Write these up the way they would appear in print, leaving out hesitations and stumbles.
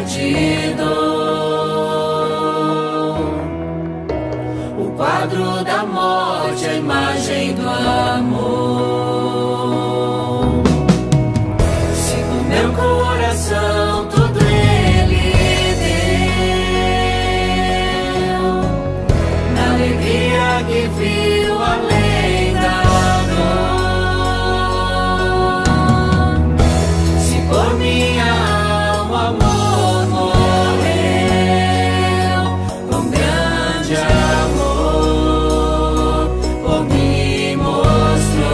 te dou. O quadro da morte, a imagem do amor. Se no meu coração tudo Ele deu, na alegria que viu além da dor. Se por minha alma amor morreu, com grande amor por mim mostrou.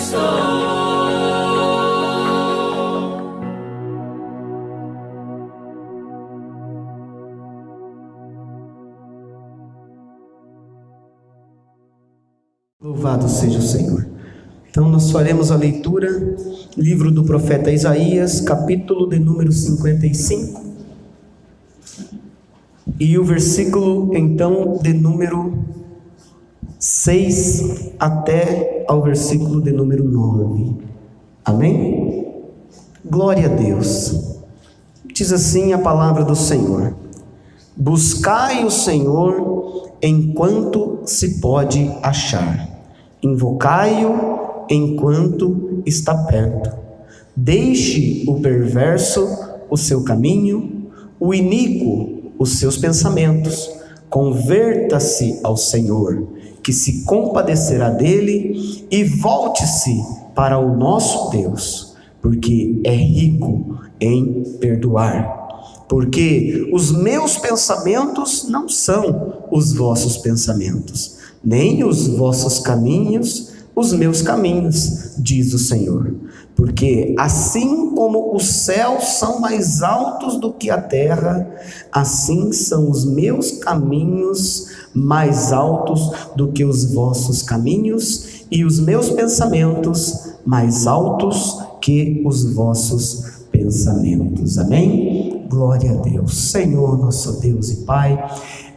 sou. Louvado seja o Senhor. Então nós faremos a leitura, livro do profeta Isaías, capítulo de número 55, e o versículo então de número 6 até ao versículo de número 9. Amém? Glória a Deus. Diz assim a palavra do Senhor: buscai o Senhor enquanto se pode achar, invocai-o enquanto está perto. Deixe o perverso o seu caminho, o iníquo os seus pensamentos. Converta-se ao Senhor, que se compadecerá dele, e volte-se para o nosso Deus, porque é rico em perdoar. Porque os meus pensamentos não são os vossos pensamentos, nem os vossos caminhos os meus caminhos, diz o Senhor. Porque assim como os céus são mais altos do que a terra, assim são os meus caminhos mais altos do que os vossos caminhos, e os meus pensamentos mais altos que os vossos pensamentos. Amém? Glória a Deus. Senhor, nosso Deus e Pai,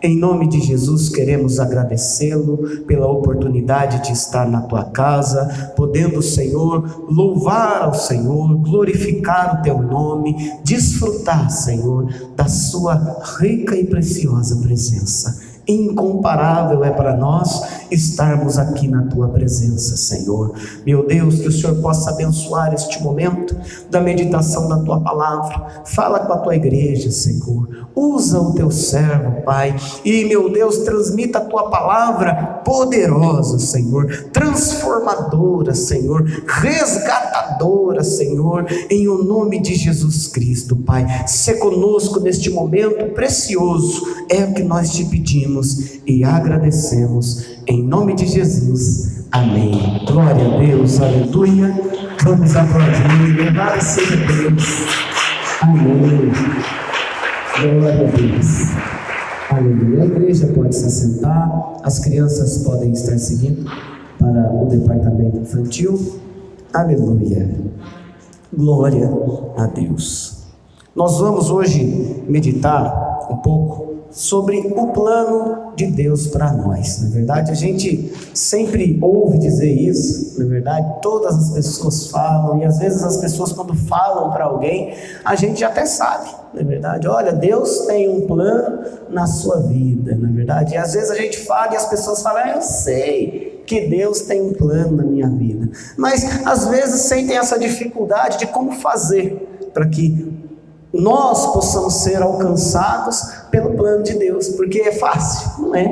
em nome de Jesus queremos agradecê-lo pela oportunidade de estar na tua casa, podendo, Senhor, louvar ao Senhor, glorificar o teu nome, desfrutar, Senhor, da sua rica e preciosa presença. Incomparável é para nós estarmos aqui na tua presença, Senhor. Meu Deus, que o Senhor possa abençoar este momento da meditação da tua palavra. Fala com a tua igreja, Senhor. Usa o teu servo, Pai, e, meu Deus, transmita a tua palavra poderosa, Senhor, transformadora, Senhor, resgatadora, Senhor, em o nome de Jesus Cristo, Pai. Sê conosco neste momento precioso, é o que nós te pedimos e agradecemos, em nome de Jesus, amém. Glória a Deus, aleluia. Vamos aplaudir, louvado seja Deus, amém. Glória a Deus, aleluia. A igreja pode se assentar, as crianças podem estar seguindo para o departamento infantil, aleluia. Glória a Deus. Nós vamos hoje meditar um pouco sobre o plano de Deus para nós. Na verdade, a gente sempre ouve dizer isso. Na verdade, todas as pessoas falam, e às vezes as pessoas, quando falam para alguém, a gente até sabe. Na verdade, olha, Deus tem um plano na sua vida. Na verdade, e às vezes a gente fala e as pessoas falam: eu sei que Deus tem um plano na minha vida, mas às vezes sentem essa dificuldade de como fazer para que nós possamos ser alcançados pelo plano de Deus, porque é fácil, não é?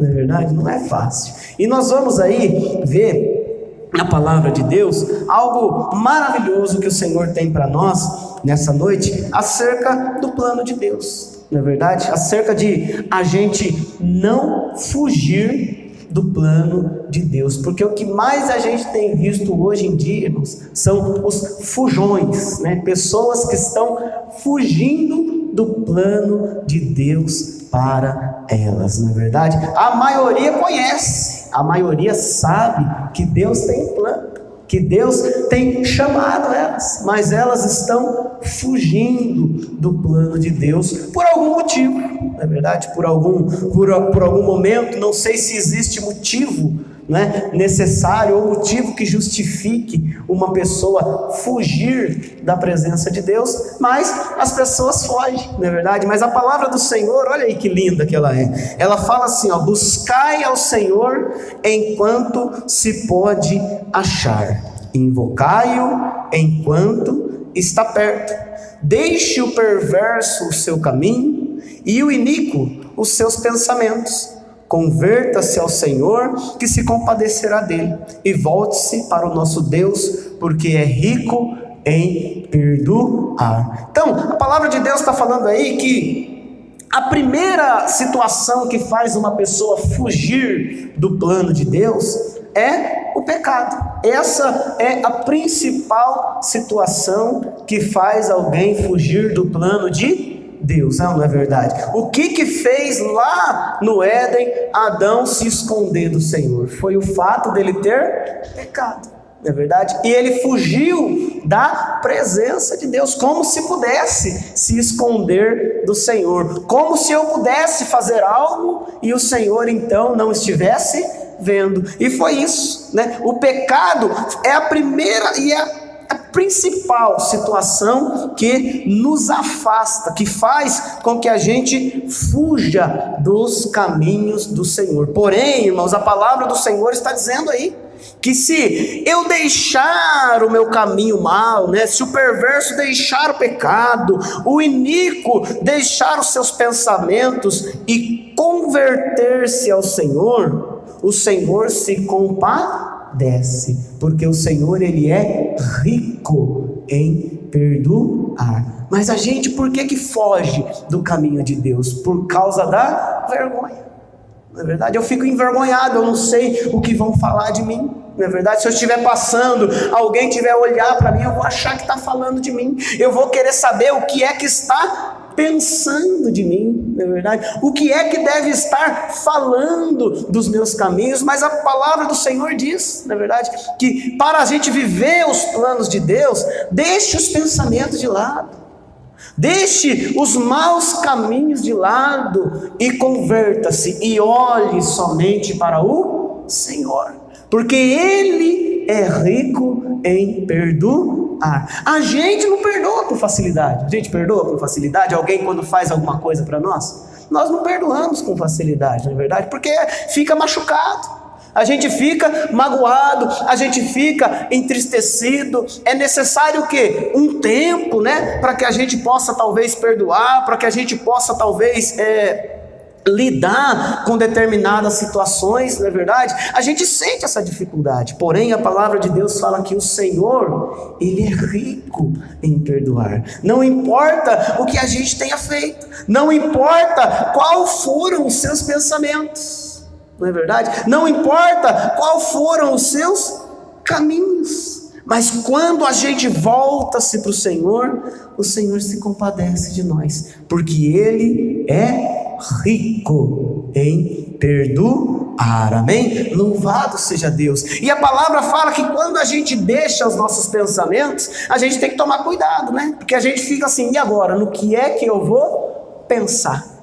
Na verdade, não é fácil. E nós vamos aí ver na palavra de Deus algo maravilhoso que o Senhor tem para nós nessa noite acerca do plano de Deus. Na verdade, acerca de a gente não fugir do plano de Deus, porque o que mais a gente tem visto hoje em dia, irmãos, são os fujões, né? Pessoas que estão fugindo do plano de Deus para elas. Na verdade, a maioria conhece, a maioria sabe que Deus tem um plano, que Deus tem chamado elas, mas elas estão fugindo do plano de Deus por algum motivo. Na verdade, por algum momento, não sei se existe motivo, né, necessário ou motivo que justifique uma pessoa fugir da presença de Deus, mas as pessoas fogem, não é verdade? Mas a palavra do Senhor, olha aí que linda que ela é. Ela fala assim, ó: buscai ao Senhor enquanto se pode achar, invocai-o enquanto está perto. Deixe o perverso o seu caminho e o iníquo os seus pensamentos. Converta-se ao Senhor, que se compadecerá dele, e volte-se para o nosso Deus, porque é rico em perdoar. Então, a palavra de Deus está falando aí que a primeira situação que faz uma pessoa fugir do plano de Deus é o pecado. Essa é a principal situação que faz alguém fugir do plano de Deus, não é verdade? O que fez lá no Éden Adão se esconder do Senhor? Foi o fato dele ter pecado, não é verdade? E ele fugiu da presença de Deus, como se pudesse se esconder do Senhor, como se eu pudesse fazer algo e o Senhor então não estivesse vendo. E foi isso, né? O pecado é a primeira e a principal situação que nos afasta, que faz com que a gente fuja dos caminhos do Senhor. Porém, irmãos, a palavra do Senhor está dizendo aí que se eu deixar o meu caminho mal, né, se o perverso deixar o pecado, o iníquo deixar os seus pensamentos e converter-se ao Senhor, o Senhor se compadece, porque o Senhor, ele é rico em perdoar. Mas a gente, por que foge do caminho de Deus? Por causa da vergonha. Não é verdade? Eu fico envergonhado, eu não sei o que vão falar de mim. Não é verdade? Se eu estiver passando, alguém estiver a olhar para mim, eu vou achar que está falando de mim. Eu vou querer saber o que é que está pensando de mim, não é verdade? O que é que deve estar falando dos meus caminhos? Mas a palavra do Senhor diz, não é verdade? Que para a gente viver os planos de Deus, deixe os pensamentos de lado. Deixe os maus caminhos de lado e converta-se e olhe somente para o Senhor, porque Ele é rico em perdoar. A gente não perdoa com facilidade. A gente perdoa com facilidade alguém quando faz alguma coisa para nós? Nós não perdoamos com facilidade, não é verdade? Porque fica machucado. A gente fica magoado, a gente fica entristecido. É necessário o quê? Um tempo, né? Para que a gente possa talvez perdoar, para que a gente possa talvez lidar com determinadas situações, não é verdade? A gente sente essa dificuldade. Porém, a palavra de Deus fala que o Senhor, Ele é rico em perdoar. Não importa o que a gente tenha feito, não importa qual foram os seus pensamentos, não é verdade? Não importa qual foram os seus caminhos, mas quando a gente volta-se para o Senhor se compadece de nós, porque Ele é rico em perdoar, amém? Louvado seja Deus. E a palavra fala que quando a gente deixa os nossos pensamentos, a gente tem que tomar cuidado, né? Porque a gente fica assim, e agora? No que é que eu vou pensar?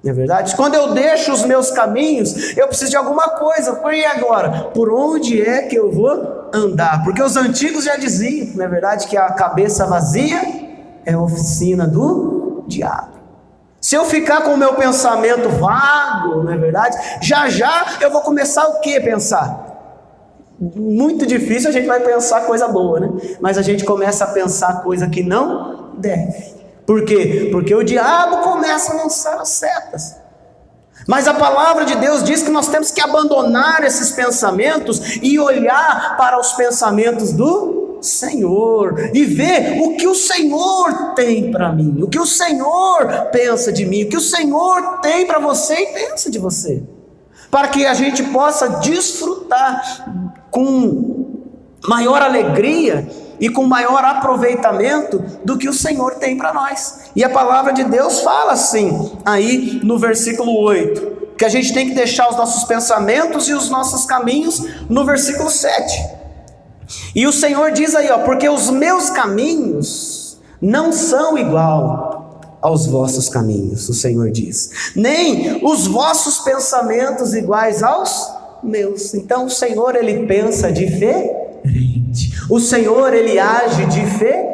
Não é verdade? Quando eu deixo os meus caminhos, eu preciso de alguma coisa. E agora? Por onde é que eu vou andar? Porque os antigos já diziam, não é verdade, que a cabeça vazia é a oficina do diabo. Se eu ficar com o meu pensamento vago, não é verdade, já eu vou começar o que pensar? Muito difícil a gente vai pensar coisa boa, né? Mas a gente começa a pensar coisa que não deve. Por quê? Porque o diabo começa a lançar as setas. Mas a palavra de Deus diz que nós temos que abandonar esses pensamentos e olhar para os pensamentos do Senhor e ver o que o Senhor tem para mim, o que o Senhor pensa de mim, o que o Senhor tem para você e pensa de você, para que a gente possa desfrutar com maior alegria e com maior aproveitamento do que o Senhor tem para nós. E a palavra de Deus fala assim, aí no versículo 8, que a gente tem que deixar os nossos pensamentos e os nossos caminhos, no versículo 7. E o Senhor diz aí, porque os meus caminhos não são igual aos vossos caminhos, o Senhor diz, nem os vossos pensamentos iguais aos meus. Então o Senhor, Ele pensa diferente. O Senhor, Ele age diferente.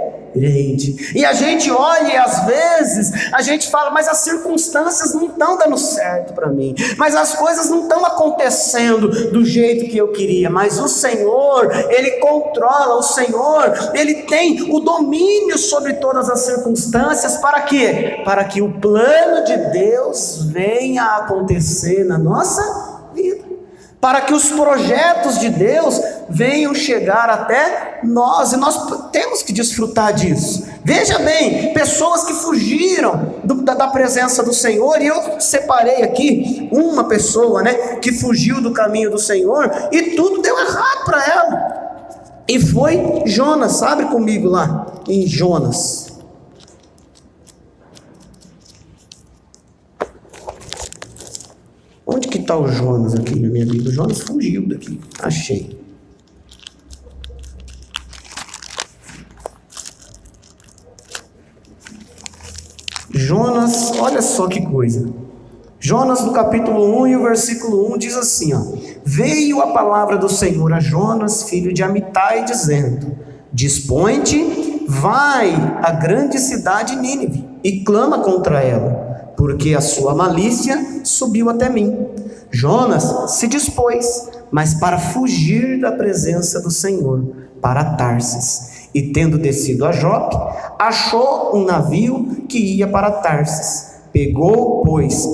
E a gente olha e às vezes a gente fala, mas as circunstâncias não estão dando certo para mim, mas as coisas não estão acontecendo do jeito que eu queria. Mas o Senhor, Ele controla, o Senhor, Ele tem o domínio sobre todas as circunstâncias. Para quê? Para que o plano de Deus venha a acontecer na nossa vida, para que os projetos de Deus venham chegar até nós, e nós temos que desfrutar disso. Veja bem, pessoas que fugiram da presença do Senhor, e eu separei aqui uma pessoa, que fugiu do caminho do Senhor, e tudo deu errado para ela, e foi Jonas. Abre comigo lá, em Jonas. Onde que está o Jonas aqui na minha Bíblia? O Jonas fugiu daqui, achei. Jonas, olha só que coisa. Jonas no capítulo 1 e o versículo 1 diz assim, veio a palavra do Senhor a Jonas, filho de Amitai, dizendo: dispõe-te, vai à grande cidade Nínive e clama contra ela, porque a sua malícia subiu até mim. Jonas se dispôs, mas para fugir da presença do Senhor, para Tarsis. E tendo descido a Jope, achou um navio que ia para Tarsis. Pegou, pois,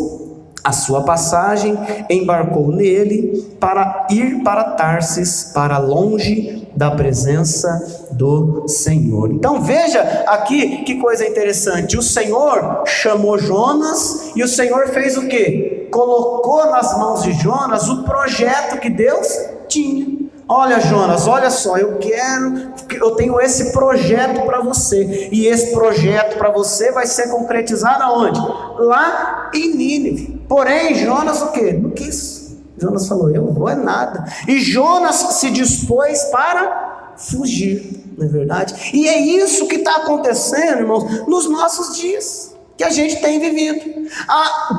a sua passagem, embarcou nele para ir para Tarsis, para longe da presença do Senhor. Então veja aqui que coisa interessante. O Senhor chamou Jonas e o Senhor fez o quê? Colocou nas mãos de Jonas o projeto que Deus tinha. Olha, Jonas, olha só, eu tenho esse projeto para você, e esse projeto para você vai ser concretizado aonde? Lá em Nínive. Porém, Jonas o quê? Não quis. Jonas falou: eu vou é nada. E Jonas se dispôs para fugir, não é verdade? E é isso que está acontecendo, irmãos, nos nossos dias, que a gente tem vivido.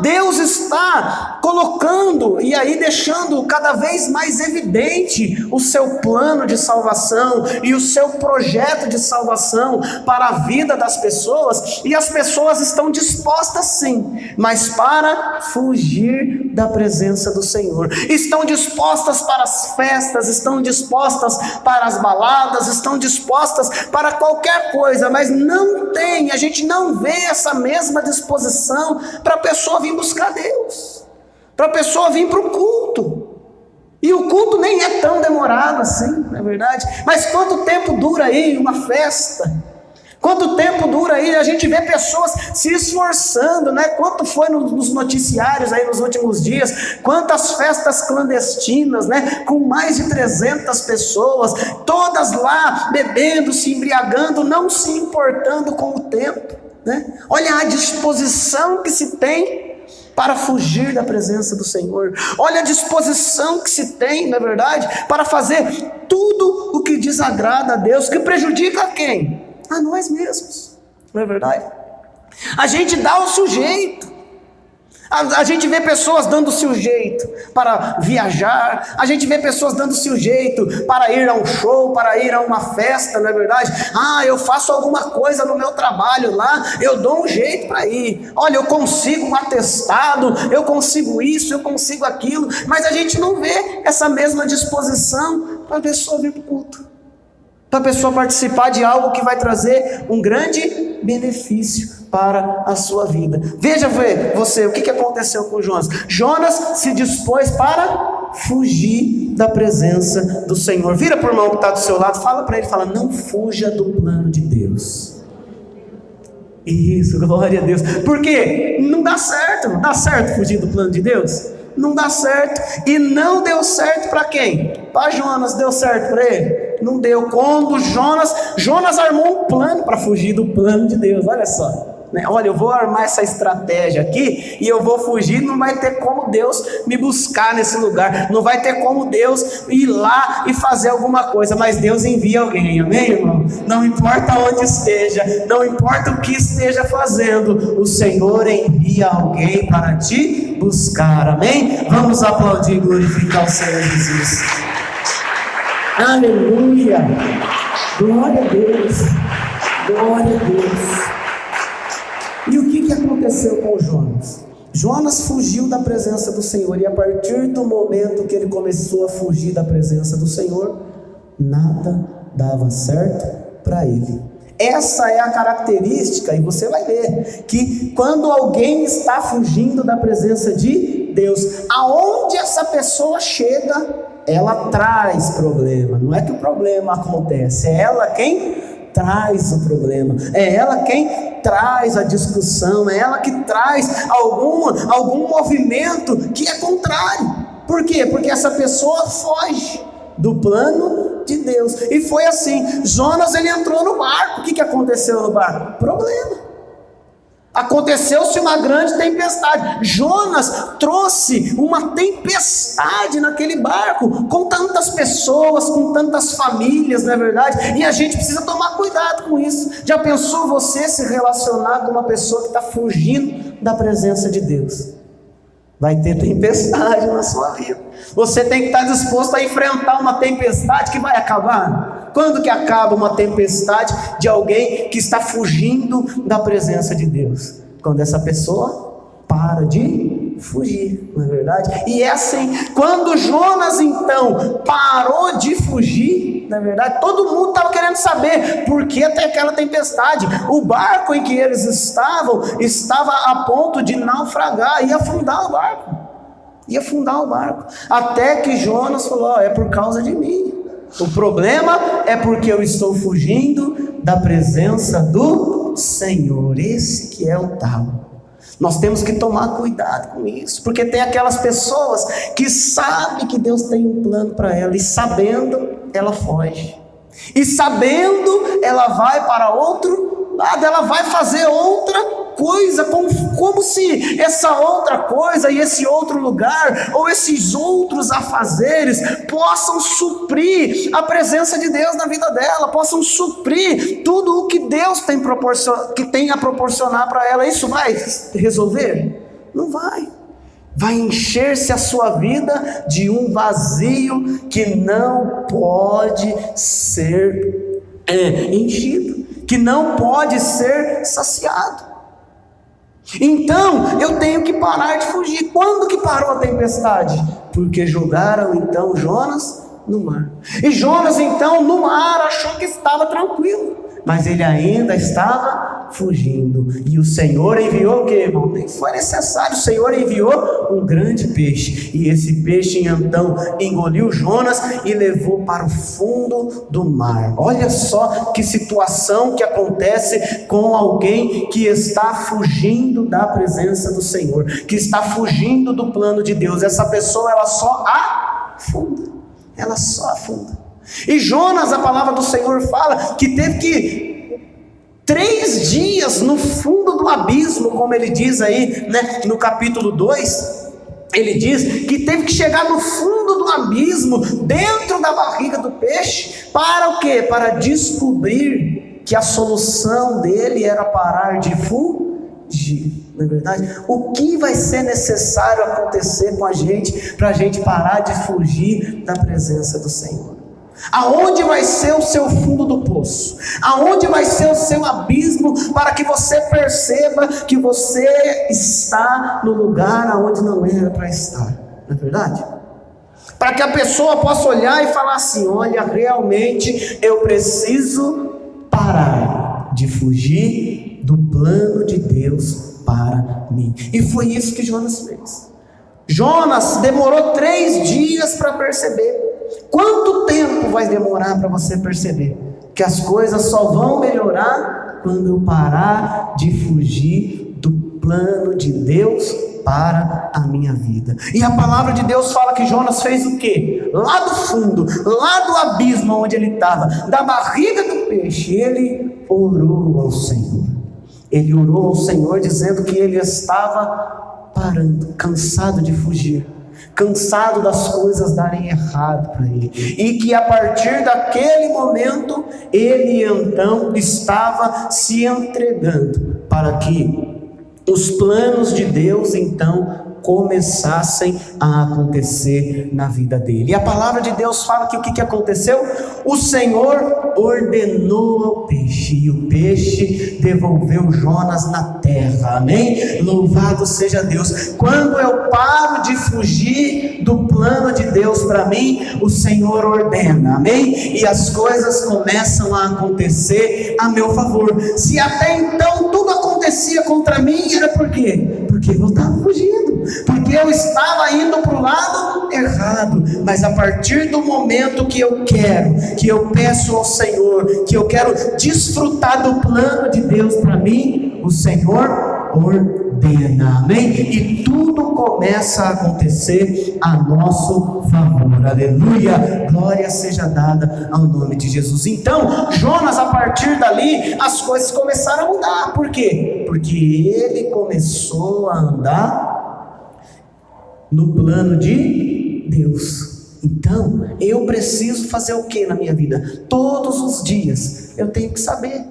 Deus está colocando e aí deixando cada vez mais evidente o seu plano de salvação e o seu projeto de salvação para a vida das pessoas, e as pessoas estão dispostas sim, mas para fugir da presença do Senhor. Estão dispostas para as festas, estão dispostas para as baladas, estão dispostas para qualquer coisa, mas a gente não vê essa mesma disposição para a pessoa vir buscar Deus, para a pessoa vir para o culto. E o culto nem é tão demorado assim, não é verdade? Mas quanto tempo dura aí uma festa? Quanto tempo dura aí? A gente vê pessoas se esforçando, Quanto foi nos noticiários aí nos últimos dias? Quantas festas clandestinas, Com mais de 300 pessoas, todas lá bebendo, se embriagando, não se importando com o tempo, Olha a disposição que se tem para fugir da presença do Senhor. Olha a disposição que se tem, na verdade, para fazer tudo o que desagrada a Deus, que prejudica quem? A nós mesmos, não é verdade? A gente dá o sujeito. A gente vê pessoas dando o seu jeito para viajar, a gente vê pessoas dando o seu jeito para ir a um show, para ir a uma festa, não é verdade? Eu faço alguma coisa no meu trabalho lá, eu dou um jeito para ir. Olha, eu consigo um atestado, eu consigo isso, eu consigo aquilo, mas a gente não vê essa mesma disposição para a pessoa vir para o culto, para a pessoa participar de algo que vai trazer um grande benefício para a sua vida. Veja você, o que aconteceu com Jonas? Jonas se dispôs para fugir da presença do Senhor. Vira para o irmão que está do seu lado, fala para ele, não fuja do plano de Deus. Isso, glória a Deus. Porque não dá certo fugir do plano de Deus. Não dá certo, e não deu certo para quem? Para Jonas. Deu certo para ele? Não deu. Quando Jonas armou um plano para fugir do plano de Deus, olha só. Olha, eu vou armar essa estratégia aqui e eu vou fugir, não vai ter como Deus me buscar nesse lugar, não vai ter como Deus ir lá e fazer alguma coisa, mas Deus envia alguém, amém, irmão? Não importa onde esteja, não importa o que esteja fazendo, o Senhor envia alguém para te buscar, amém? Vamos aplaudir e glorificar o Senhor Jesus. Aleluia, glória a Deus, glória a Deus. E o que aconteceu com Jonas? Jonas fugiu da presença do Senhor, e a partir do momento que ele começou a fugir da presença do Senhor, nada dava certo para ele. Essa é a característica, e você vai ver, que quando alguém está fugindo da presença de Deus, aonde essa pessoa chega, ela traz problema. Não é que o problema acontece, é ela quem traz o problema, é ela quem traz a discussão, é ela que traz algum movimento que é contrário. Por quê? Porque essa pessoa foge do plano de Deus. E foi assim, Jonas ele entrou no barco. O que aconteceu no barco? Problema. Aconteceu-se uma grande tempestade. Jonas trouxe uma tempestade naquele barco, com tantas pessoas, com tantas famílias, não é verdade? E a gente precisa tomar cuidado com isso. Já pensou você se relacionar com uma pessoa que está fugindo da presença de Deus? Vai ter tempestade na sua vida. Você tem que estar disposto a enfrentar uma tempestade que vai acabar. Quando que acaba uma tempestade de alguém que está fugindo da presença de Deus? Quando essa pessoa para de fugir, não é verdade? E é assim, quando Jonas então parou de fugir, na verdade, todo mundo estava querendo saber por que até aquela tempestade. O barco em que eles estava a ponto de naufragar, ia afundar o barco, até que Jonas falou: é por causa de mim, o problema é porque eu estou fugindo da presença do Senhor. Esse que é o tal. Nós temos que tomar cuidado com isso, porque tem aquelas pessoas que sabem que Deus tem um plano para ela, e sabendo, ela foge, e sabendo, ela vai para outro lado, ela vai fazer outra coisa, como se essa outra coisa e esse outro lugar, ou esses outros afazeres, possam suprir a presença de Deus na vida dela, possam suprir tudo o que Deus tem a proporcionar para ela. Isso vai resolver? Não vai. Vai encher-se a sua vida de um vazio que não pode ser enchido, que não pode ser saciado. Então eu tenho que parar de fugir. Quando que parou a tempestade? Porque jogaram então Jonas no mar. E Jonas então no mar achou que estava tranquilo, mas ele ainda estava fugindo. E o Senhor enviou o que, irmão? Nem foi necessário. O Senhor enviou um grande peixe, e esse peixe então engoliu Jonas e levou para o fundo do mar. Olha só que situação que acontece com alguém que está fugindo da presença do Senhor, que está fugindo do plano de Deus. Essa pessoa, ela só afunda. E Jonas, a palavra do Senhor fala que teve que 3 dias no fundo do abismo, como ele diz aí, né, no capítulo 2, ele diz que teve que chegar no fundo do abismo, dentro da barriga do peixe, para o quê? Para descobrir que a solução dele era parar de fugir. Não é verdade? O que vai ser necessário acontecer com a gente para a gente parar de fugir da presença do Senhor? Aonde vai ser o seu fundo do poço? Aonde vai ser o seu abismo, para que você perceba que você está no lugar aonde não era para estar? Não é verdade? Para que a pessoa possa olhar e falar assim: olha, realmente eu preciso parar de fugir do plano de Deus para mim. E foi isso que Jonas fez. Jonas demorou 3 dias para perceber. Quanto tempo vai demorar para você perceber que as coisas só vão melhorar quando eu parar de fugir do plano de Deus para a minha vida? E a palavra de Deus fala que Jonas fez o quê? Lá do fundo, lá do abismo onde ele estava, da barriga do peixe, ele orou ao Senhor. Ele orou ao Senhor dizendo que ele estava parando, cansado de fugir, cansado das coisas darem errado para ele, e que a partir daquele momento ele então estava se entregando para que os planos de Deus então começassem a acontecer na vida dele. E a palavra de Deus fala que o que aconteceu? O Senhor ordenou ao peixe, e o peixe devolveu Jonas na terra. Amém? Louvado seja Deus. Quando eu paro de fugir do plano de Deus para mim, o Senhor ordena. Amém? E as coisas começam a acontecer a meu favor. Se até então tudo acontecia contra mim, era por quê? Porque eu estava fugindo, porque porque eu estava indo para o lado errado. Mas a partir do momento que eu peço ao Senhor, que eu quero desfrutar do plano de Deus para mim, o Senhor ordena, amém? E tudo começa a acontecer a nosso favor, aleluia, glória seja dada ao nome de Jesus. Então, Jonas, a partir dali, as coisas começaram a mudar. Por quê? Porque ele começou a andar no plano de Deus. Então, eu preciso fazer o que na minha vida? Todos os dias, eu tenho que saber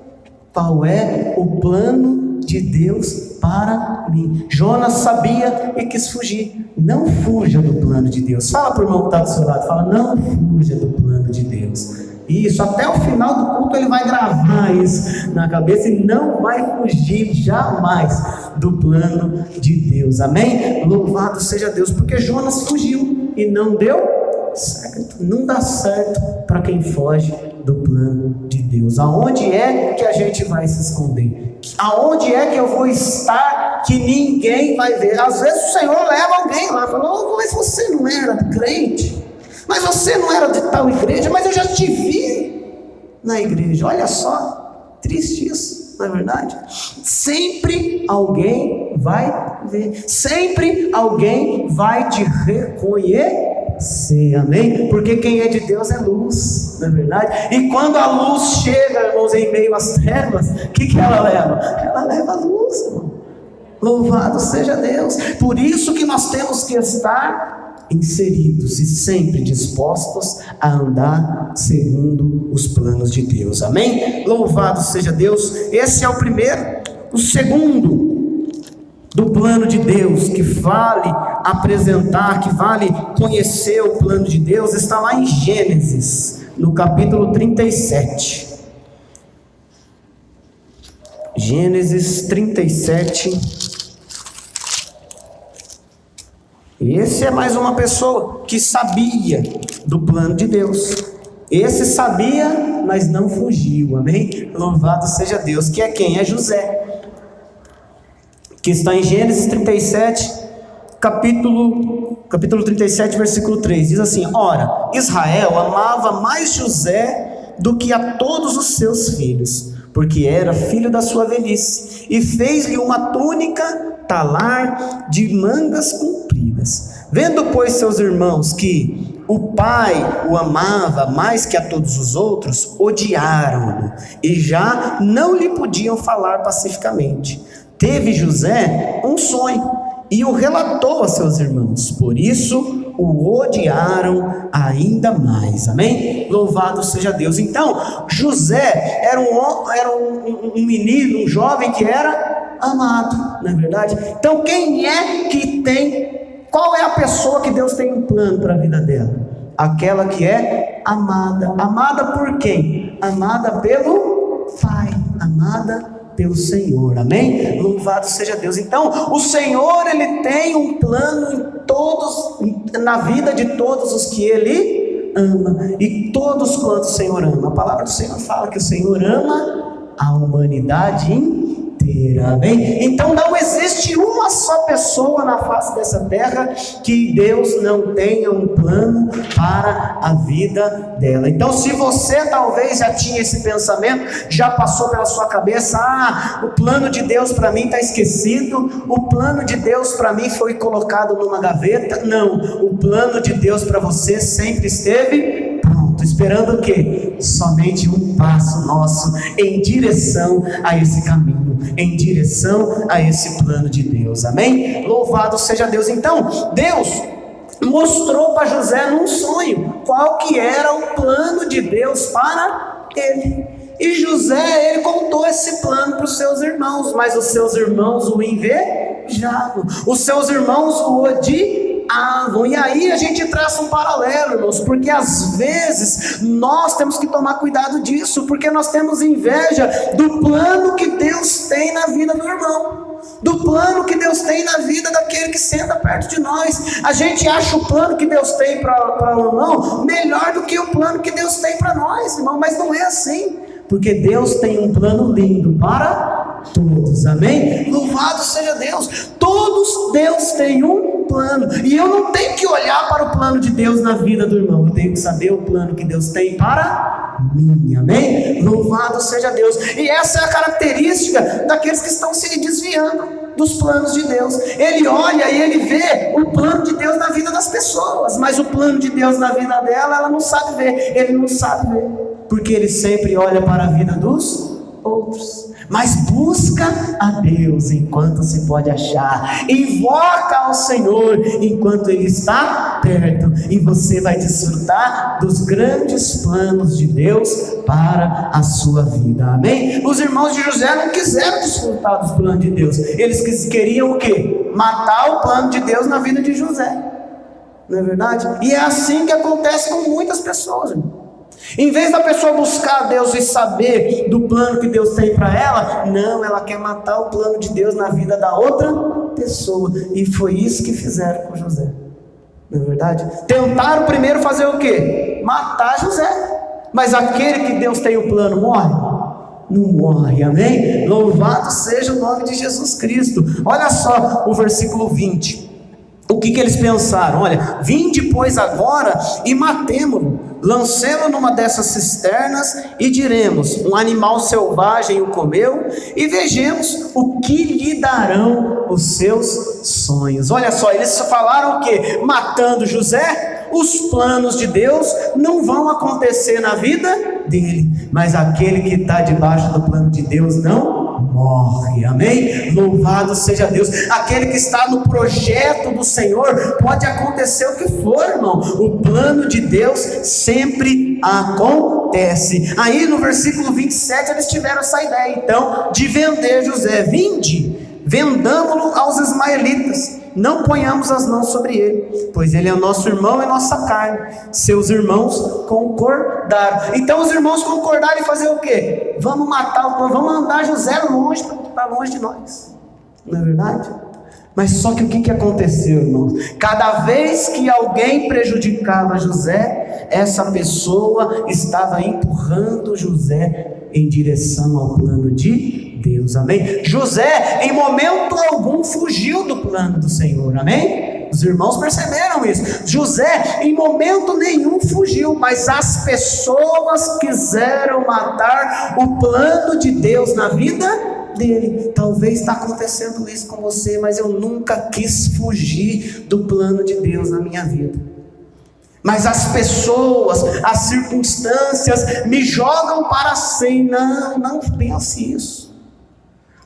qual é o plano de Deus para mim. Jonas sabia e quis fugir. Não fuja do plano de Deus. Fala para o irmão que está do seu lado, fala, não fuja do plano de Deus. Isso, até o final do culto ele vai gravar isso na cabeça e não vai fugir jamais do plano de Deus, amém? Louvado seja Deus, porque Jonas fugiu e não deu certo. Não dá certo para quem foge do plano de Deus. Aonde é que a gente vai se esconder? Aonde é que eu vou estar que ninguém vai ver? Às vezes o Senhor leva alguém lá e fala, oh, mas você não era crente, mas você não era de tal igreja, mas eu já te vi na igreja. Olha só, triste isso, não é verdade? Sempre alguém vai ver, sempre alguém vai te reconhecer, amém? Porque quem é de Deus é luz, não é verdade? E quando a luz chega, irmãos, em meio às trevas, o que ela leva? Ela leva a luz, irmão. Louvado seja Deus. Por isso que nós temos que estar inseridos e sempre dispostos a andar segundo os planos de Deus, amém? Louvado seja Deus. Esse é o primeiro. O segundo do plano de Deus, que vale apresentar, que vale conhecer o plano de Deus, está lá em Gênesis, no capítulo 37. Gênesis 37. Esse é mais uma pessoa que sabia do plano de Deus. Esse sabia, mas não fugiu, amém? Louvado seja Deus. Que é quem? É José, que está em Gênesis 37, capítulo 37, versículo 3. Diz assim: ora, Israel amava mais José do que a todos os seus filhos, porque era filho da sua velhice, e fez-lhe uma túnica talar de mangas compridas. Vendo, pois, seus irmãos que o pai o amava mais que a todos os outros, odiaram-no, e já não lhe podiam falar pacificamente. Teve José um sonho, e o relatou a seus irmãos, por isso o odiaram ainda mais, amém? Louvado seja Deus. Então, José era um menino, um jovem que era amado, não é verdade? Então, quem é que tem, qual é a pessoa que Deus tem um plano para a vida dela? Aquela que é amada. Amada por quem? Amada pelo Pai, amada pelo Senhor, amém? Louvado seja Deus. Então, o Senhor, Ele tem um plano na vida de todos os que Ele ama, e todos quantos o Senhor ama. A palavra do Senhor fala que o Senhor ama a humanidade inteira, amém? Então não existe uma só pessoa na face dessa terra que Deus não tenha um plano para a vida dela. Então, se você talvez já tinha esse pensamento, já passou pela sua cabeça, o plano de Deus para mim está esquecido, o plano de Deus para mim foi colocado numa gaveta. Não, o plano de Deus para você sempre esteve pronto, esperando o quê? Somente um passo nosso em direção a esse caminho, em direção a esse plano de Deus, amém? Louvado seja Deus. Então, Deus mostrou para José num sonho qual que era o plano de Deus para ele, e José, ele contou esse plano para os seus irmãos, mas os seus irmãos o invejavam, os seus irmãos o odiavam. E aí a gente traça um paralelo, irmãos, porque às vezes nós temos que tomar cuidado disso, porque nós temos inveja do plano que Deus tem na vida do irmão, do plano que Deus tem na vida daquele que senta perto de nós. A gente acha o plano que Deus tem para o irmão melhor do que o plano que Deus tem para nós, irmão, mas não é assim, porque Deus tem um plano lindo para todos, amém? Louvado seja Deus. Todos, Deus tem um plano, e eu não tenho que olhar para o plano de Deus na vida do irmão, eu tenho que saber o plano que Deus tem para mim, amém? Louvado seja Deus. E essa é a característica daqueles que estão se desviando dos planos de Deus. Ele olha e ele vê o plano de Deus na vida das pessoas, mas o plano de Deus na vida dela, ela não sabe ver, ele não sabe ver, porque ele sempre olha para a vida dos outros. Mas busca a Deus enquanto se pode achar, invoca ao Senhor enquanto Ele está perto, e você vai desfrutar dos grandes planos de Deus para a sua vida, amém? Os irmãos de José não quiseram desfrutar dos planos de Deus, eles queriam o quê? Matar o plano de Deus na vida de José, não é verdade? E é assim que acontece com muitas pessoas, irmão. Em vez da pessoa buscar a Deus e saber do plano que Deus tem para ela, não, ela quer matar o plano de Deus na vida da outra pessoa. E foi isso que fizeram com José, não é verdade? Tentaram primeiro fazer o quê? Matar José. Mas aquele que Deus tem o plano morre? Não morre, amém? Louvado seja o nome de Jesus Cristo. Olha só o versículo 20. O que eles pensaram? Olha, vinde pois agora e matemo-lo, lancemo-lo numa dessas cisternas e diremos, um animal selvagem o comeu, e vejamos o que lhe darão os seus sonhos. Olha só, eles falaram o quê? Matando José, os planos de Deus não vão acontecer na vida dele, mas aquele que está debaixo do plano de Deus não morre, amém? Louvado seja Deus. Aquele que está no projeto do Senhor, pode acontecer o que for, irmão, o plano de Deus sempre acontece. Aí no versículo 27 eles tiveram essa ideia então de vender José. Vinde, vendamo-lo aos ismaelitas, não ponhamos as mãos sobre ele, pois ele é o nosso irmão e nossa carne. Seus irmãos concordaram. Então os irmãos concordaram em fazer o quê? Vamos matar, vamos mandar José longe, para longe de nós, não é verdade? Mas só que o que aconteceu, irmãos? Cada vez que alguém prejudicava José, essa pessoa estava empurrando José em direção ao plano de Deus, amém? José em momento algum fugiu do plano do Senhor, amém? Os irmãos perceberam isso. José em momento nenhum fugiu, mas as pessoas quiseram matar o plano de Deus na vida dele. Talvez está acontecendo isso com você, mas eu nunca quis fugir do plano de Deus na minha vida. Mas as pessoas, as circunstâncias me jogam para cima. Não pense isso.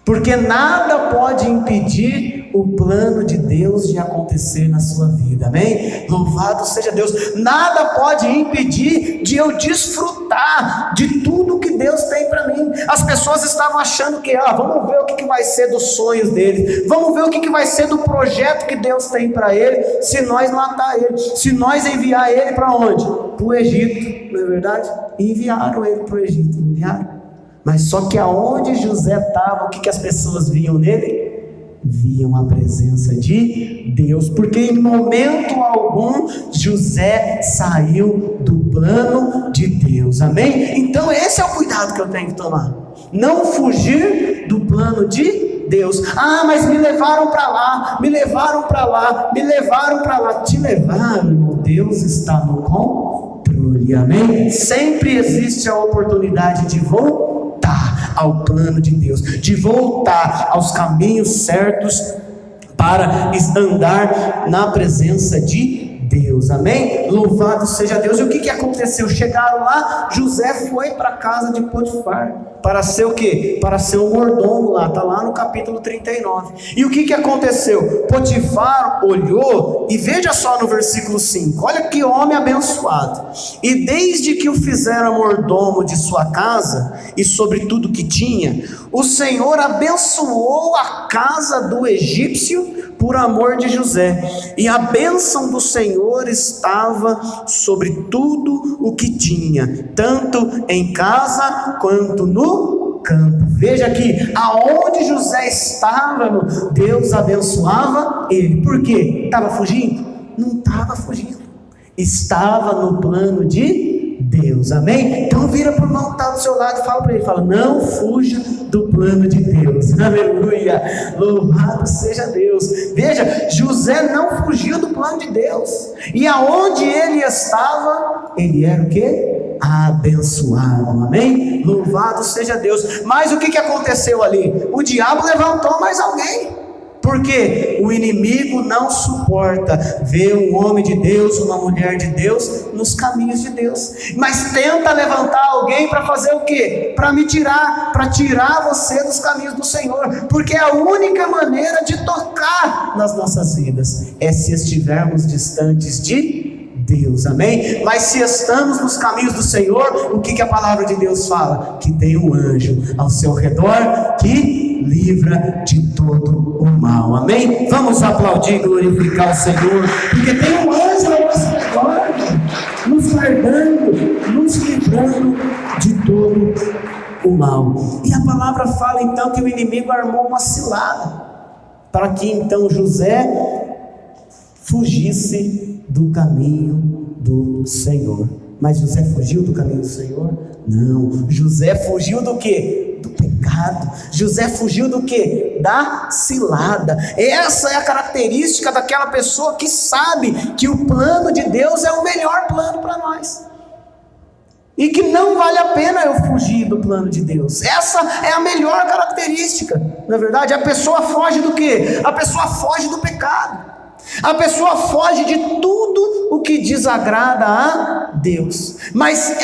Porque nada pode impedir o plano de Deus de acontecer na sua vida, amém? Louvado seja Deus. Nada pode impedir de eu desfrutar de tudo que Deus tem para mim. As pessoas estavam achando que, vamos ver o que vai ser dos sonhos dele, vamos ver o que vai ser do projeto que Deus tem para ele, se nós matar ele, se nós enviar ele para onde? Para o Egito, não é verdade? Enviaram ele para o Egito, enviaram. Mas só que aonde José estava, o que as pessoas viam nele? Viam a presença de Deus, porque em momento algum José saiu do plano de Deus, amém? Então esse é o cuidado que eu tenho que tomar, não fugir do plano de Deus. Mas me levaram para lá, me levaram para lá, me levaram para lá. Te levaram, Deus está no controle, amém? Sempre existe a oportunidade de voltar ao plano de Deus, de voltar aos caminhos certos para andar na presença de Deus, amém? Louvado seja Deus. E o que aconteceu? Chegaram lá, José foi para a casa de Potifar, para ser o quê? Para ser um mordomo lá, está lá no capítulo 39. E o que aconteceu? Potifar olhou, e veja só no versículo 5, olha que homem abençoado. E desde que o fizeram mordomo de sua casa, e sobre tudo que tinha, o Senhor abençoou a casa do egípcio, por amor de José, e a bênção do Senhor estava sobre tudo o que tinha, tanto em casa quanto no campo. Veja aqui, aonde José estava, Deus abençoava ele. Por quê? Estava fugindo? Não estava fugindo, estava no plano de Deus, amém? Então vira para o irmão que está do do seu lado e fala para ele, fala, não fuja do plano de Deus. Aleluia, louvado seja Deus. Veja, José não fugiu do plano de Deus, e aonde ele estava, ele era o quê? Abençoado, amém? Louvado seja Deus. Mas o que aconteceu ali? O diabo levantou mais alguém, porque o inimigo não suporta ver um homem de Deus, uma mulher de Deus nos caminhos de Deus, mas tenta levantar alguém para fazer o quê? Para me tirar, para tirar você dos caminhos do Senhor, porque a única maneira de tocar nas nossas vidas é se estivermos distantes de Deus, amém? Mas se estamos nos caminhos do Senhor, o que a palavra de Deus fala? Que tem um anjo ao seu redor que livra de todo o mal, amém? Vamos aplaudir e glorificar o Senhor, porque tem um anjo ao nosso redor, nos guardando, nos livrando de todo o mal. E a palavra fala então que o inimigo armou uma cilada, para que então José fugisse do caminho do Senhor. Mas José fugiu do caminho do Senhor? Não. José fugiu do quê? Do pecado. José fugiu do quê? Da cilada. Essa é a característica daquela pessoa que sabe que o plano de Deus é o melhor plano para nós, e que não vale a pena eu fugir do plano de Deus. Essa é a melhor característica. Na verdade, a pessoa foge do quê? A pessoa foge do pecado. A pessoa foge de tudo o que desagrada a Deus. Mas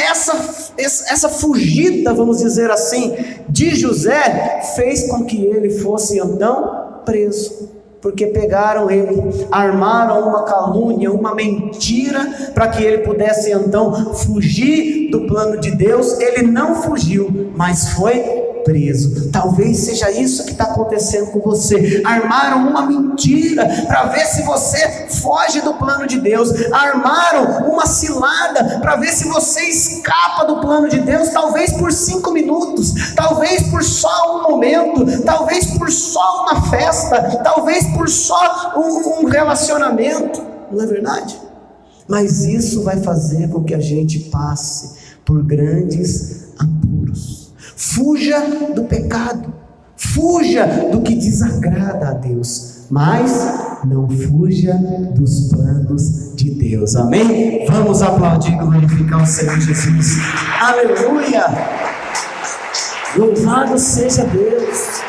essa fugida, vamos dizer assim, de José, fez com que ele fosse então preso, porque pegaram ele, armaram uma calúnia, uma mentira, para que ele pudesse então fugir do plano de Deus. Ele não fugiu, mas foi preso. Talvez seja isso que está acontecendo com você. Armaram uma mentira para ver se você foge do plano de Deus. Armaram uma cilada para ver se você escapa do plano de Deus, talvez por 5 minutos, talvez por só um momento, talvez por só uma festa, talvez por só um relacionamento. Não é verdade? Mas isso vai fazer com que a gente passe por grandes apuros. Fuja do pecado, fuja do que desagrada a Deus, mas não fuja dos planos de Deus, amém? Vamos aplaudir e glorificar o Senhor Jesus, aleluia, louvado seja Deus,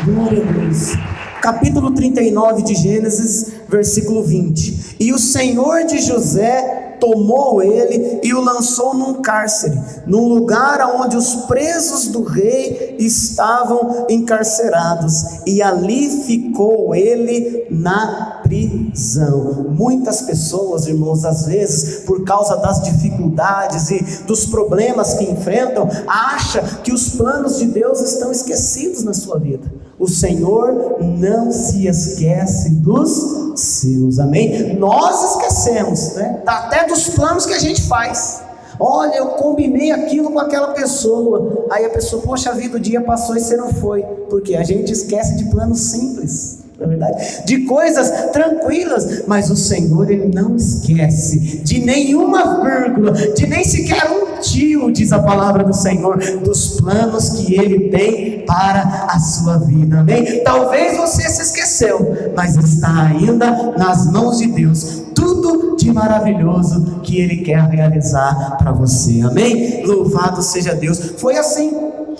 glória a Deus. Capítulo 39 de Gênesis, versículo 20. E o Senhor de José tomou ele e o lançou num cárcere, num lugar onde os presos do rei estavam encarcerados, e ali ficou ele na prisão. Muitas pessoas, irmãos, às vezes, por causa das dificuldades e dos problemas que enfrentam, acham que os planos de Deus estão esquecidos na sua vida. O Senhor não se esquece dos seus, amém? Nós esquecemos, né? Até dos planos que a gente faz. Olha, eu combinei aquilo com aquela pessoa, aí a pessoa, poxa vida, o dia passou e você não foi, porque a gente esquece de planos simples, não é verdade? De coisas tranquilas, mas o Senhor, Ele não esquece de nenhuma vírgula, de nem sequer um tio, diz a palavra do Senhor, dos planos que Ele tem para a sua vida, amém? Talvez você se esqueceu, mas está ainda nas mãos de Deus, tudo de maravilhoso que Ele quer realizar para você, amém? Louvado seja Deus. Foi assim,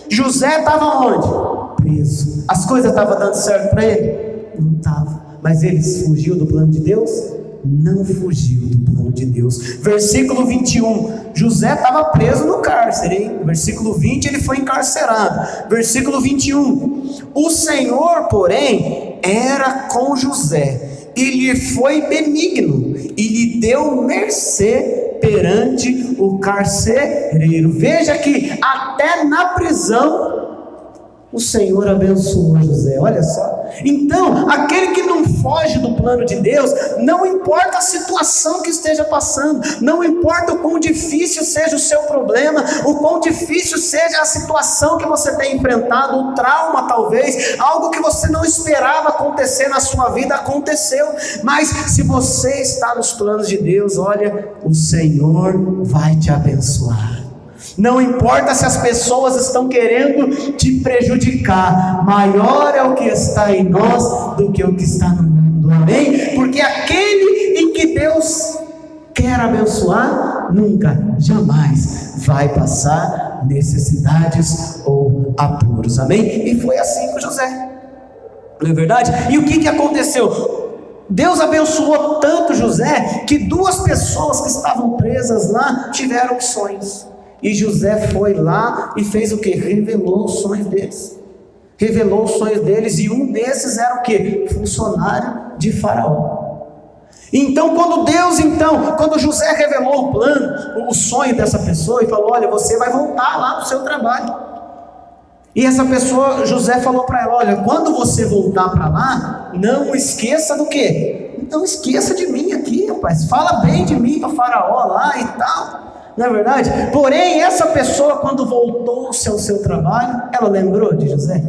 José estava onde? Preso. As coisas estavam dando certo para ele? Não estava, mas ele fugiu do plano de Deus? Não fugiu do plano de Deus. Versículo 21, José estava preso no cárcere, hein? Versículo 20, ele foi encarcerado. Versículo 21, o Senhor, porém, era com José, e lhe foi benigno, e lhe deu mercê perante o carcereiro. Veja que até na prisão o Senhor abençoou José, olha só. Então, aquele que não foge do plano de Deus, não importa a situação que esteja passando, não importa o quão difícil seja o seu problema, o quão difícil seja a situação que você tem enfrentado, o trauma talvez, algo que você não esperava acontecer na sua vida, aconteceu, mas se você está nos planos de Deus, olha, o Senhor vai te abençoar. Não importa se as pessoas estão querendo te prejudicar, maior é o que está em nós do que o que está no mundo, amém? Porque aquele em que Deus quer abençoar, nunca, jamais vai passar necessidades ou apuros, amém? E foi assim com José, não é verdade? E o que aconteceu? Deus abençoou tanto José, que 2 pessoas que estavam presas lá, tiveram sonhos, e José foi lá e fez o que? Revelou os sonhos deles, e um desses era o que? Funcionário de Faraó. Então quando José revelou o plano, o sonho dessa pessoa, e falou: olha, você vai voltar lá para o seu trabalho. E essa pessoa, José falou para ela: olha, quando você voltar para lá, não esqueça do quê? Não esqueça de mim aqui, rapaz, fala bem de mim para Faraó lá e tal, não é verdade? Porém, essa pessoa, quando voltou ao seu trabalho, ela lembrou de José?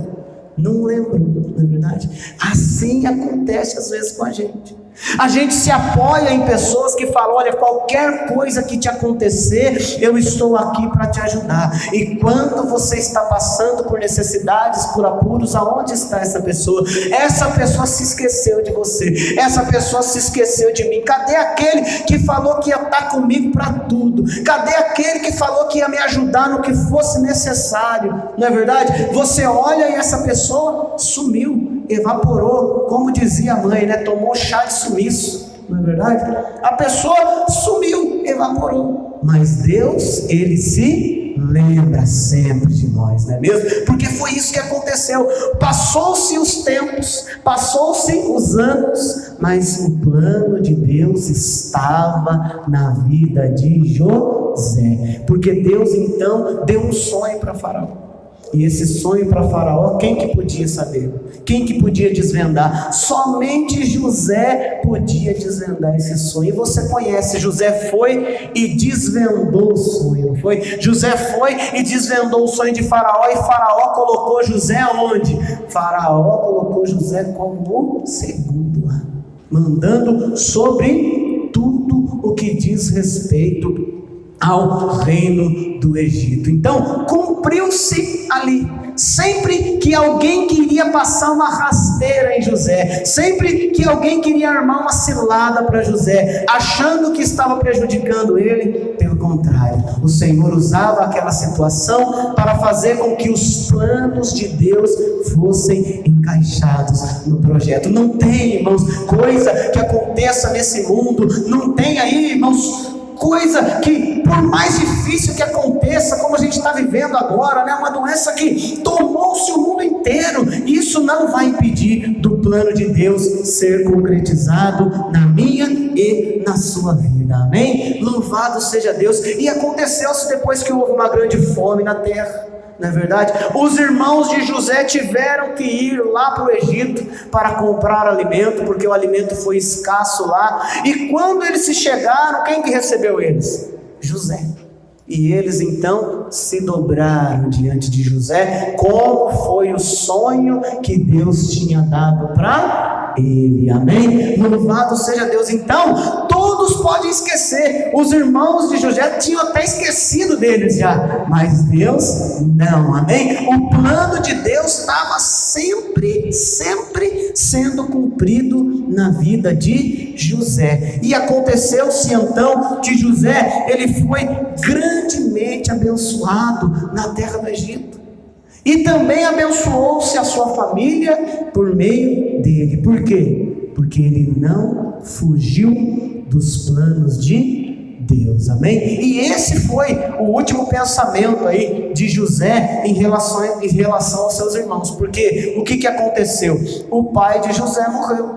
Não lembrou, não é verdade? Assim acontece às vezes com a gente. A gente se apoia em pessoas que falam: olha, qualquer coisa que te acontecer, eu estou aqui para te ajudar. E quando você está passando por necessidades, por apuros, aonde está essa pessoa? Essa pessoa se esqueceu de você, essa pessoa se esqueceu de mim. Cadê aquele que falou que ia estar comigo para tudo? Cadê aquele que falou que ia me ajudar no que fosse necessário? Não é verdade? Você olha e essa pessoa sumiu, evaporou, como dizia a mãe, né? Tomou chá de sumiço, não é verdade? A pessoa sumiu, evaporou, mas Deus, Ele se lembra sempre de nós, não é mesmo? Porque foi isso que aconteceu. Passou-se os tempos, passou-se os anos, mas o plano de Deus estava na vida de José, porque Deus então deu um sonho para Faraó. E esse sonho para Faraó, quem que podia saber? Quem que podia desvendar? Somente José podia desvendar esse sonho. E você conhece, José foi e desvendou o sonho, não foi? José foi e desvendou o sonho de Faraó, e Faraó colocou José onde? Faraó colocou José como segundo lá, mandando sobre tudo o que diz respeito ao reino do Egito. Então cumpriu-se ali. Sempre que alguém queria passar uma rasteira em José, sempre que alguém queria armar uma cilada para José, achando que estava prejudicando ele, pelo contrário, o Senhor usava aquela situação para fazer com que os planos de Deus fossem encaixados no projeto. Não tem, irmãos, coisa que aconteça nesse mundo, não tem aí, irmãos, coisa que, por mais difícil que aconteça, como a gente está vivendo agora, né? Uma doença que tomou-se o mundo inteiro, isso não vai impedir do plano de Deus ser concretizado na minha e na sua vida, amém? Louvado seja Deus. E aconteceu-se depois que houve uma grande fome na terra, não é verdade? Os irmãos de José tiveram que ir lá para o Egito para comprar alimento, porque o alimento foi escasso lá. E quando eles se chegaram, quem que recebeu eles? José. E eles então se dobraram diante de José, como foi o sonho que Deus tinha dado para ele, amém? Louvado seja Deus. Então todos podem esquecer, os irmãos de José tinham até esquecido deles já, mas Deus não, amém? O plano de Deus estava sempre sendo cumprido na vida de José. E aconteceu-se então que José, ele foi grandemente abençoado na terra do Egito, e também abençoou-se a sua família por meio dele. Por quê? Porque ele não fugiu dos planos de Deus, amém? E esse foi o último pensamento aí de José em relação aos seus irmãos. Porque o que aconteceu? O pai de José morreu,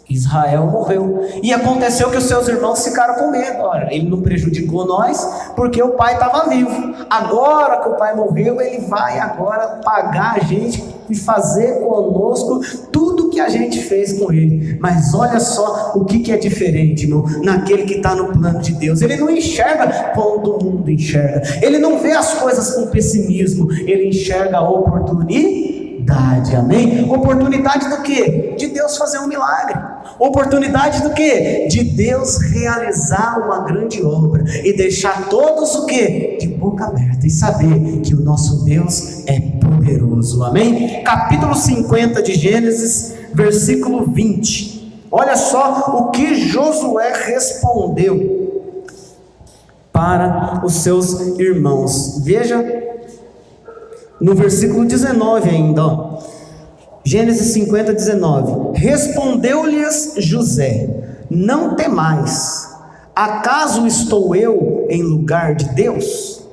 Israel morreu, e aconteceu que os seus irmãos ficaram com medo. Olha, ele não prejudicou nós porque o pai estava vivo, agora que o pai morreu, ele vai agora pagar a gente e fazer conosco tudo que a gente fez com ele. Mas olha só o que é diferente, irmão, naquele que está no plano de Deus. Ele não enxerga como todo mundo enxerga, ele não vê as coisas com pessimismo, ele enxerga a oportunidade, amém? Oportunidade do quê? De Deus fazer um milagre, Oportunidade do quê? De Deus realizar uma grande obra e deixar todos o quê? De boca aberta e saber que o nosso Deus é poderoso. Amém? Capítulo 50 de Gênesis, versículo 20. Olha só o que Josué respondeu para os seus irmãos. Veja no versículo 19 ainda, ó. Gênesis 50, 19. Respondeu-lhes José: não temais, acaso estou eu em lugar de Deus?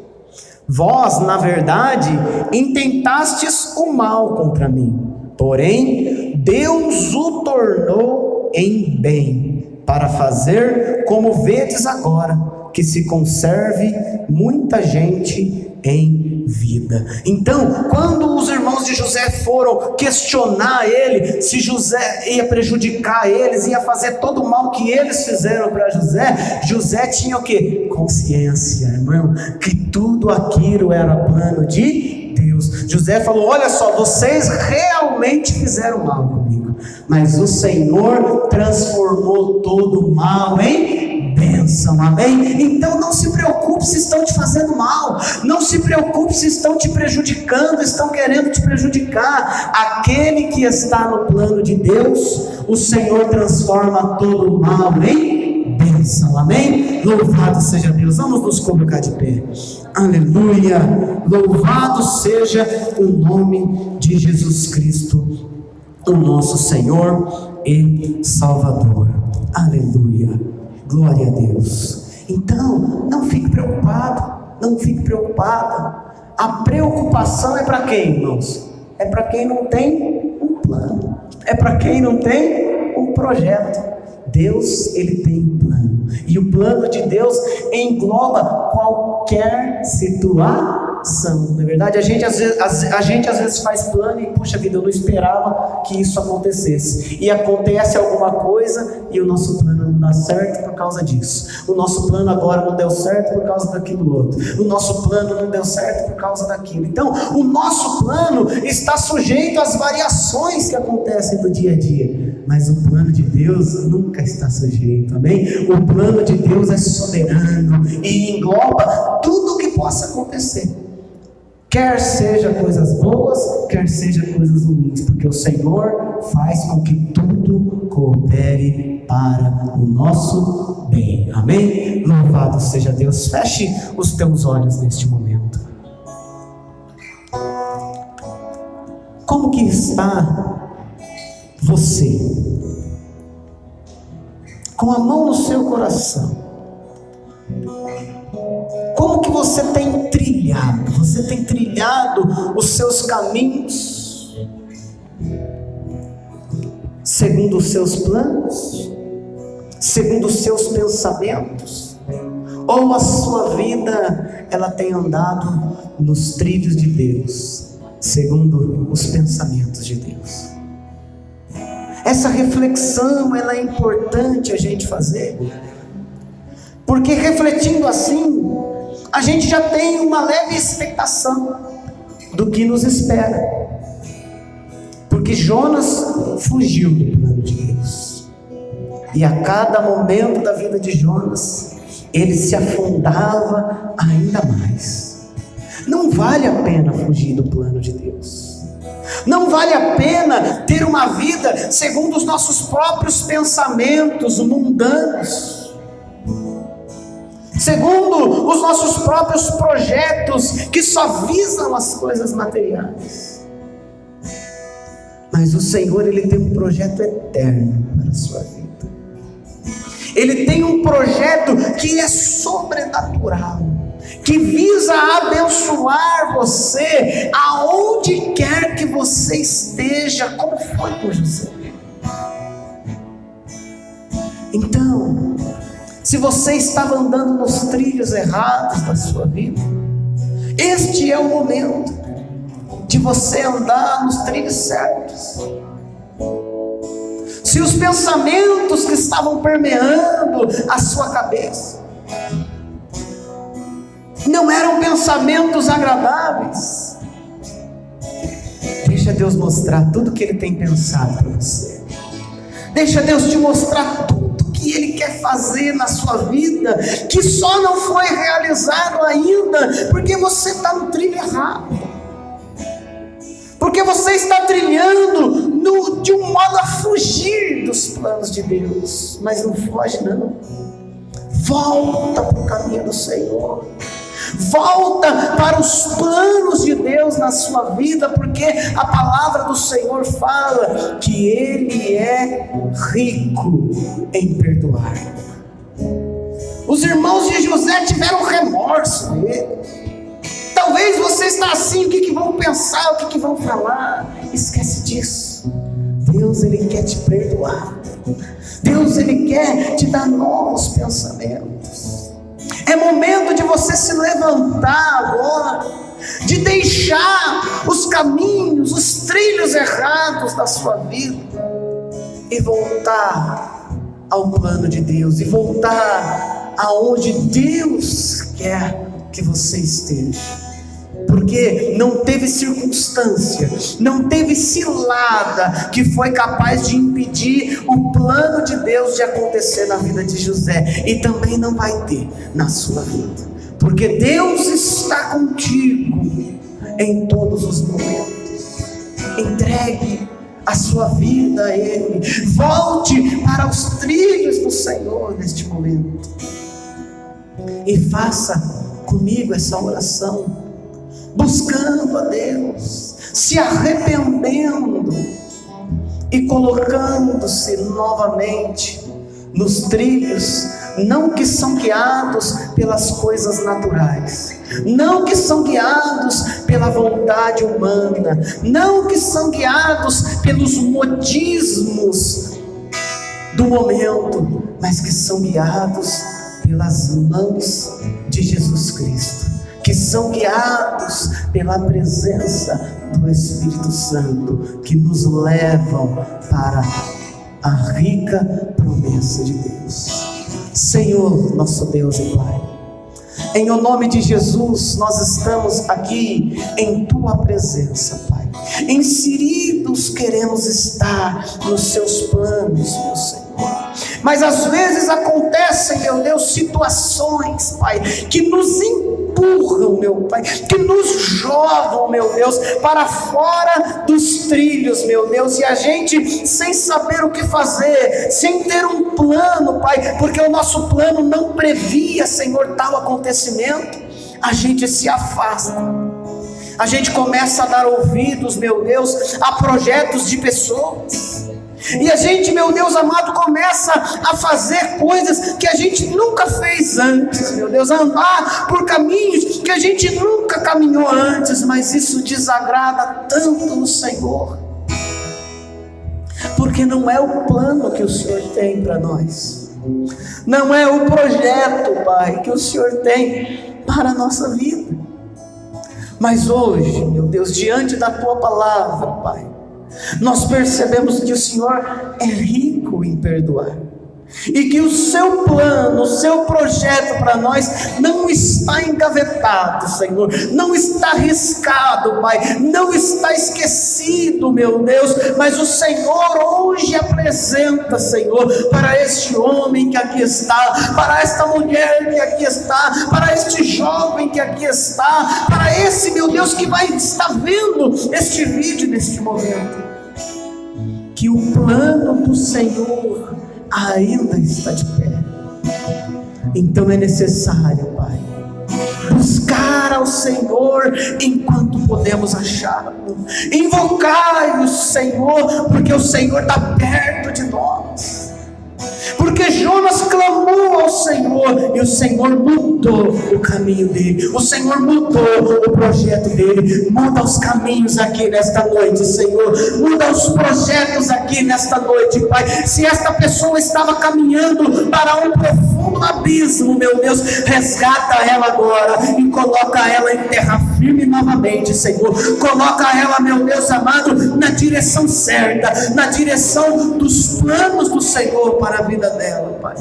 Vós, na verdade, intentastes o mal contra mim, porém Deus o tornou em bem, para fazer como vedes agora, que se conserve muita gente em vida. Então, quando os irmãos de José foram questionar ele, se José ia prejudicar eles, ia fazer todo o mal que eles fizeram para José, José tinha o que? Consciência, irmão, que tudo aquilo era plano de Deus. José falou: olha só, vocês realmente fizeram mal comigo, mas o Senhor transformou todo o mal em bênção, amém? Então não se preocupe se estão te fazendo mal, não se preocupe se estão te prejudicando, estão querendo te prejudicar. Aquele que está no plano de Deus, o Senhor transforma todo o mal em bênção, amém? Louvado seja Deus. Vamos nos colocar de pé. Aleluia, louvado seja o nome de Jesus Cristo, o nosso Senhor e Salvador. Aleluia, glória a Deus. Então, não fique preocupado, não fique preocupada. A preocupação é para quem, irmãos? É para quem não tem um plano, é para quem não tem um projeto. Deus, ele tem um plano, e o plano de Deus engloba qualquer situação, não é verdade? A gente às vezes faz plano e, puxa vida, eu não esperava que isso acontecesse, e acontece alguma coisa e o nosso plano não dá certo por causa disso, o nosso plano agora não deu certo por causa daquilo outro, o nosso plano não deu certo por causa daquilo. Então, o nosso plano está sujeito às variações que acontecem no dia a dia, mas o plano de Deus nunca está sujeito, amém? O plano de Deus é soberano e engloba tudo o que possa acontecer, quer seja coisas boas, quer seja coisas ruins, porque o Senhor faz com que tudo coopere para o nosso bem, amém? Louvado seja Deus. Feche os teus olhos neste momento. Como que está você, com a mão no seu coração? Como que você tem trilhado? Você tem trilhado os seus caminhos segundo os seus planos, segundo os seus pensamentos, ou a sua vida ela tem andado nos trilhos de Deus, segundo os pensamentos de Deus? Essa reflexão ela é importante a gente fazer, porque refletindo assim, a gente já tem uma leve expectação do que nos espera, porque Jonas fugiu do plano de Deus, e a cada momento da vida de Jonas, ele se afundava ainda mais. Não vale a pena fugir do plano de Deus. Não vale a pena ter uma vida segundo os nossos próprios pensamentos mundanos, segundo os nossos próprios projetos que só visam as coisas materiais. Mas o Senhor, ele tem um projeto eterno para a sua vida. Ele tem um projeto que é sobrenatural, que visa abençoar você aonde quer que você esteja, como foi com José. Então, se você estava andando nos trilhos errados da sua vida, este é o momento de você andar nos trilhos certos. Se os pensamentos que estavam permeando a sua cabeça não eram pensamentos agradáveis, deixa Deus mostrar tudo que Ele tem pensado para você. Deixa Deus te mostrar tudo que Ele quer fazer na sua vida, que só não foi realizado ainda, porque você está no trilho errado, porque você está trilhando de um modo a fugir dos planos de Deus. Mas não foge não, volta para o caminho do Senhor, volta para os planos de Deus na sua vida, porque a palavra do Senhor fala que Ele é rico em perdoar. Os irmãos de José tiveram remorso dele. Talvez você está assim, o que vão pensar, o que vão falar? Esquece disso. Deus, Ele quer te perdoar. Deus, Ele quer te dar novos pensamentos. É momento de você se levantar agora, de deixar os caminhos, os trilhos errados da sua vida e voltar ao plano de Deus, e voltar aonde Deus quer que você esteja. Porque não teve circunstância, não teve cilada que foi capaz de impedir o plano de Deus de acontecer na vida de José, e também não vai ter na sua vida, porque Deus está contigo em todos os momentos. Entregue a sua vida a Ele, volte para os trilhos do Senhor neste momento, e faça comigo essa oração, buscando a Deus, se arrependendo e colocando-se novamente nos trilhos, não que são guiados pelas coisas naturais, não que são guiados pela vontade humana, não que são guiados pelos modismos do momento, mas que são guiados pelas mãos de Jesus Cristo, que são guiados pela presença do Espírito Santo, que nos levam para a rica promessa de Deus. Senhor, nosso Deus e Pai, em o nome de Jesus, nós estamos aqui em Tua presença, Pai. Inseridos queremos estar nos Seus planos, meu Senhor. Mas às vezes acontecem, meu Deus, situações, Pai, que nos empurram, meu Pai, que nos jogam, meu Deus, para fora dos trilhos, meu Deus, e a gente, sem saber o que fazer, sem ter um plano, Pai, porque o nosso plano não previa, Senhor, tal acontecimento, a gente se afasta. A gente começa a dar ouvidos, meu Deus, a projetos de pessoas. E a gente, meu Deus amado, começa a fazer coisas que a gente nunca fez antes, meu Deus, a andar por caminhos que a gente nunca caminhou antes, mas isso desagrada tanto o Senhor, porque não é o plano que o Senhor tem para nós, não é o projeto, Pai, que o Senhor tem para a nossa vida. Mas hoje, meu Deus, diante da Tua palavra, Pai, nós percebemos que o Senhor é rico em perdoar, e que o Seu plano, o Seu projeto para nós não está engavetado, Senhor, não está riscado, Pai, não está esquecido, meu Deus, mas o Senhor hoje apresenta, Senhor, para este homem que aqui está, para esta mulher que aqui está, para este jovem que aqui está, para esse, meu Deus, que vai estar vendo este vídeo neste momento, que o plano do Senhor ainda está de pé. Então é necessário, Pai, buscar ao Senhor enquanto podemos achá-lo, invocar o Senhor, porque o Senhor está perto de nós, porque Jonas clamou ao Senhor, e o Senhor mudou o caminho dele, o Senhor mudou o projeto dele. Muda os caminhos aqui nesta noite, Senhor, muda os projetos aqui nesta noite, Pai. Se esta pessoa estava caminhando para um profundo abismo, meu Deus, resgata ela agora e coloca ela em terra firme novamente, Senhor. Coloca ela, meu Deus amado, na direção certa, na direção dos planos do Senhor para a vida dela, Pai.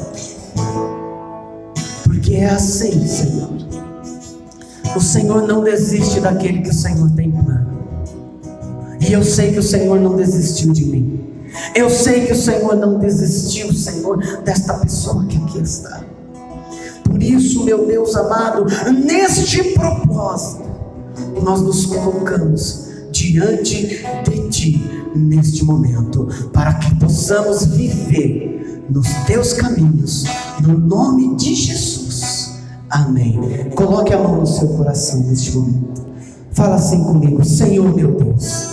Porque é assim, Senhor. O Senhor não desiste daquele que o Senhor tem plano. E eu sei que o Senhor não desistiu de mim. Eu sei que o Senhor não desistiu, Senhor, desta pessoa que aqui está. Por isso, meu Deus amado, neste propósito, nós nos colocamos diante de Ti neste momento, para que possamos viver nos Teus caminhos, no nome de Jesus. Amém. Coloque a mão no seu coração neste momento. Fala assim comigo: Senhor meu Deus,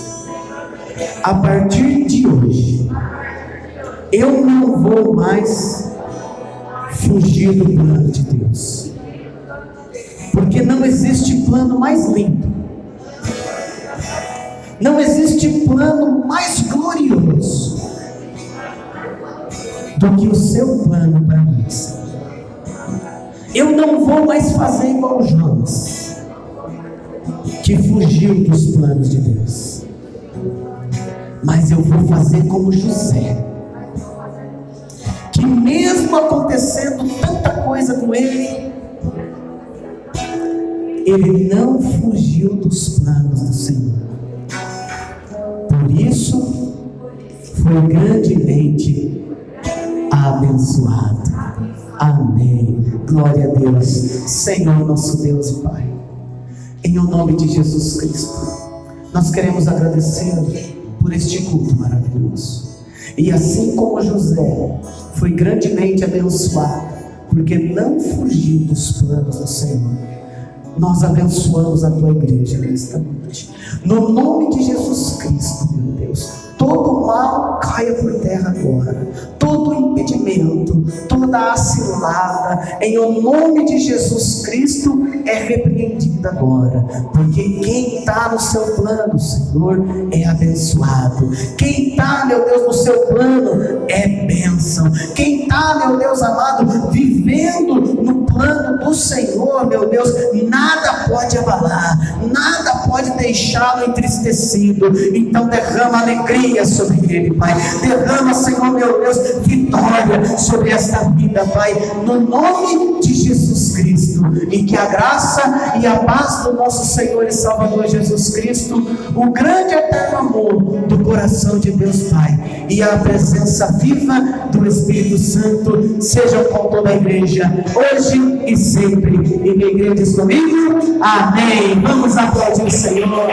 a partir de hoje, eu não vou mais fugir do plano de Deus, porque não existe plano mais lindo, não existe plano mais glorioso do que o seu plano para mim. Eu não vou mais fazer igual Jonas, que fugiu dos planos de Deus, mas eu vou fazer como José, que mesmo acontecendo tanta coisa com ele, ele não fugiu dos planos do Senhor. Por isso foi grandemente abençoado. Amém. Glória a Deus. Senhor nosso Deus e Pai, em o nome de Jesus Cristo, nós queremos agradecer por este culto maravilhoso. E assim como José foi grandemente abençoado, porque não fugiu dos planos do Senhor, nós abençoamos a Tua igreja nesta noite. No nome de Jesus Cristo, meu Deus, todo mal caia por terra agora, todo impedimento, toda a cilada, em o nome de Jesus Cristo, é repreendido agora, porque quem está no seu plano, Senhor, é abençoado. Quem está, meu Deus, no seu plano é bênção. Quem está, meu Deus amado, vivendo no plano do Senhor, meu Deus, nada pode abalar, nada pode deixá-lo entristecido. Então derrama alegria sobre ele, Pai. Derrama, Senhor, meu Deus, vitória sobre esta vida, Pai, no nome de Jesus Cristo. E que a graça e a paz do nosso Senhor e Salvador Jesus Cristo, o grande e eterno amor do coração de Deus Pai, e a presença viva do Espírito Santo sejam com toda a igreja, hoje e sempre. E minha igreja diz comigo: amém. Vamos aplaudir o Senhor.